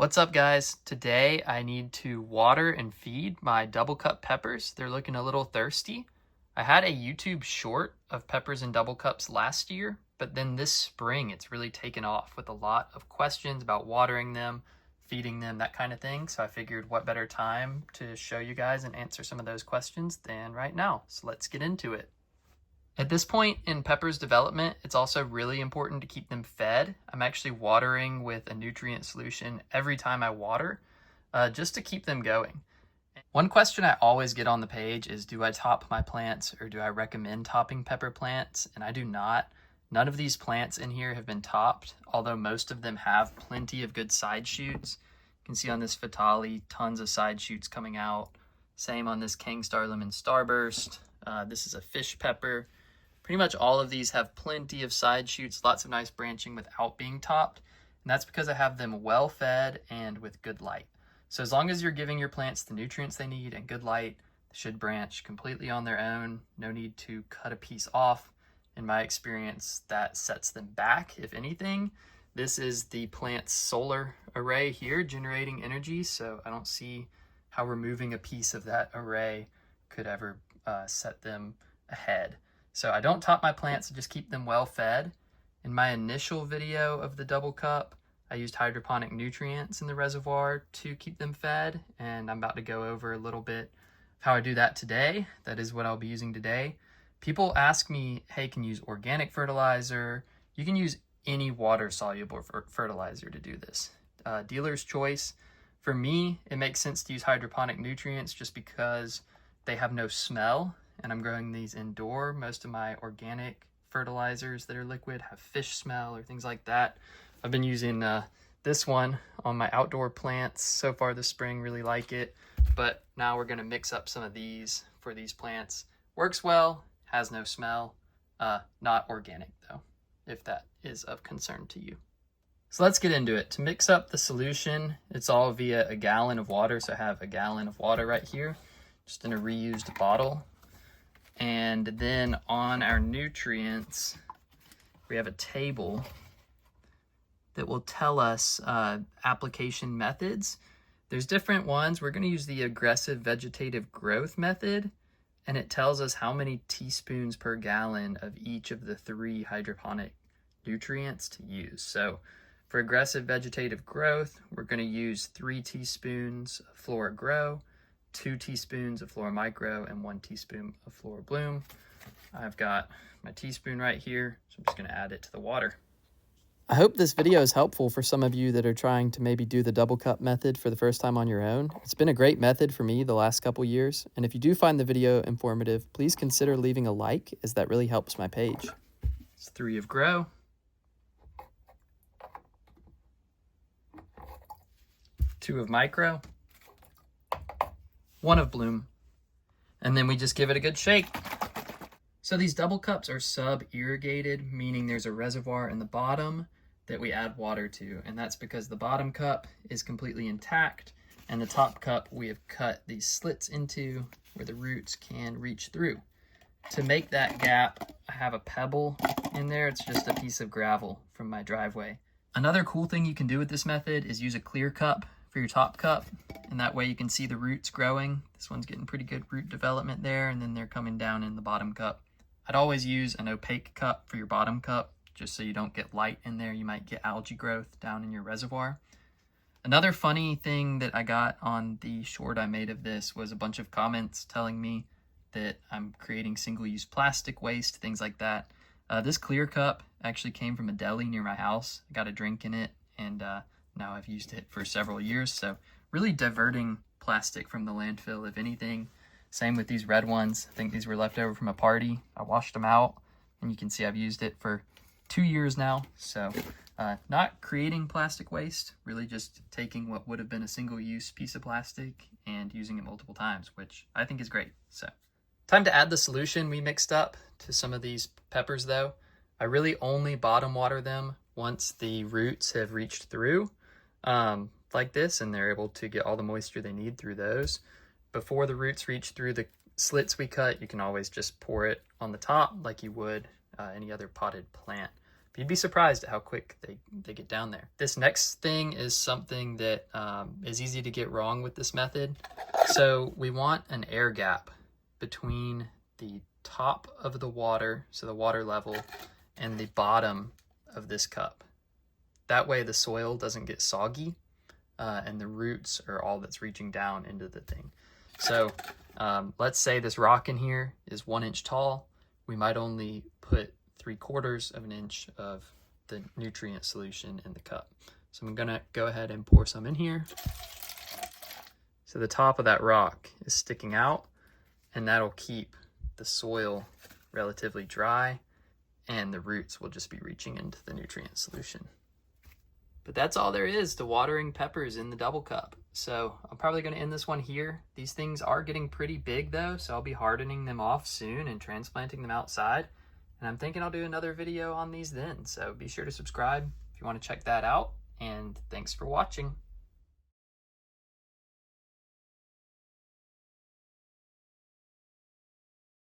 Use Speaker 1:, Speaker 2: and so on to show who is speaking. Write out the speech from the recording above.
Speaker 1: What's up, guys? Today I need to water and feed my double cup peppers. They're looking a little thirsty. I had a YouTube short of peppers in double cups last year, but then this spring it's really taken off with a lot of questions about watering them, feeding them, that kind of thing. So I figured what better time to show you guys and answer some of those questions than right now. So let's get into it. At this point in peppers development, it's also really important to keep them fed. I'm actually watering with a nutrient solution every time I water, just to keep them going. One question I always get on the page is, do I top my plants or do I recommend topping pepper plants? And I do not. None of these plants in here have been topped, although most of them have plenty of good side shoots. You can see on this Fatali, tons of side shoots coming out. Same on this King Star Lemon Starburst. This is a fish pepper. Pretty much all of these have plenty of side shoots, lots of nice branching without being topped. And that's because I have them well fed and with good light. So as long as you're giving your plants the nutrients they need and good light, they should branch completely on their own. No need to cut a piece off. In my experience, that sets them back, if anything. This is the plant's solar array here generating energy, so I don't see how removing a piece of that array could ever set them ahead. So I don't top my plants, I just keep them well fed. In my initial video of the double cup, I used hydroponic nutrients in the reservoir to keep them fed, and I'm about to go over a little bit of how I do that today. That is what I'll be using today. People ask me, hey, can you use organic fertilizer? You can use any water-soluble fertilizer to do this. Dealer's choice. For me, it makes sense to use hydroponic nutrients just because they have no smell, and I'm growing these indoor. Most of my organic fertilizers that are liquid have fish smell or things like that. I've been using this one on my outdoor plants so far this spring, really like it. But now we're gonna mix up some of these for these plants. Works well, has no smell, not organic though, if that is of concern to you. So let's get into it. To mix up the solution, it's all via a gallon of water. So I have a gallon of water right here, just in a reused bottle. And then on our nutrients, we have a table that will tell us application methods. There's different ones. We're going to use the aggressive vegetative growth method, and it tells us how many teaspoons per gallon of each of the 3 hydroponic nutrients to use. So for aggressive vegetative growth, we're going to use 3 teaspoons of Flora Grow, 2 teaspoons of Flora Micro, and 1 teaspoon of Flora Bloom. I've got my teaspoon right here, so I'm just going to add it to the water. I hope this video is helpful for some of you that are trying to maybe do the double cup method for the first time on your own. It's been a great method for me the last couple years, and if you do find the video informative, please consider leaving a like, as that really helps my page. It's 3 of Grow, 2 of Micro, 1 of Bloom, and then we just give it a good shake. So these double cups are sub-irrigated, meaning there's a reservoir in the bottom that we add water to, and that's because the bottom cup is completely intact, and the top cup we have cut these slits into where the roots can reach through. To make that gap, I have a pebble in there. It's just a piece of gravel from my driveway. Another cool thing you can do with this method is use a clear cup for your top cup, and that way you can see the roots growing. This one's getting pretty good root development there, and then they're coming down in the bottom cup. I'd always use an opaque cup for your bottom cup, just so you don't get light in there. You might get algae growth down in your reservoir. Another funny thing that I got on the short I made of this was a bunch of comments telling me that I'm creating single-use plastic waste, things like that. This clear cup actually came from a deli near my house. I got a drink in it, and now I've used it for several years, so really diverting plastic from the landfill, if anything. Same with these red ones. I think these were left over from a party. I washed them out, and you can see I've used it for 2 years now. So not creating plastic waste, really just taking what would have been a single-use piece of plastic and using it multiple times, which I think is great. So time to add the solution we mixed up to some of these peppers though. I really only bottom water them once the roots have reached through like this, and they're able to get all the moisture they need through those. Before the roots reach through the slits we cut, you can always just pour it on the top like you would any other potted plant. You'd be surprised at how quick they get down there. This next thing is something that is easy to get wrong with this method. So we want an air gap between the top of the water, so the water level, and the bottom of this cup. That way the soil doesn't get soggy and the roots are all that's reaching down into the thing. So let's say this rock in here is 1 inch tall. We might only put 3/4 of an inch of the nutrient solution in the cup. So I'm gonna go ahead and pour some in here. So the top of that rock is sticking out, and that'll keep the soil relatively dry, and the roots will just be reaching into the nutrient solution. But that's all there is to watering peppers in the double cup. So I'm probably going to end this one here. These things are getting pretty big though, so I'll be hardening them off soon and transplanting them outside. And I'm thinking I'll do another video on these then. So be sure to subscribe if you want to check that out. And thanks for watching.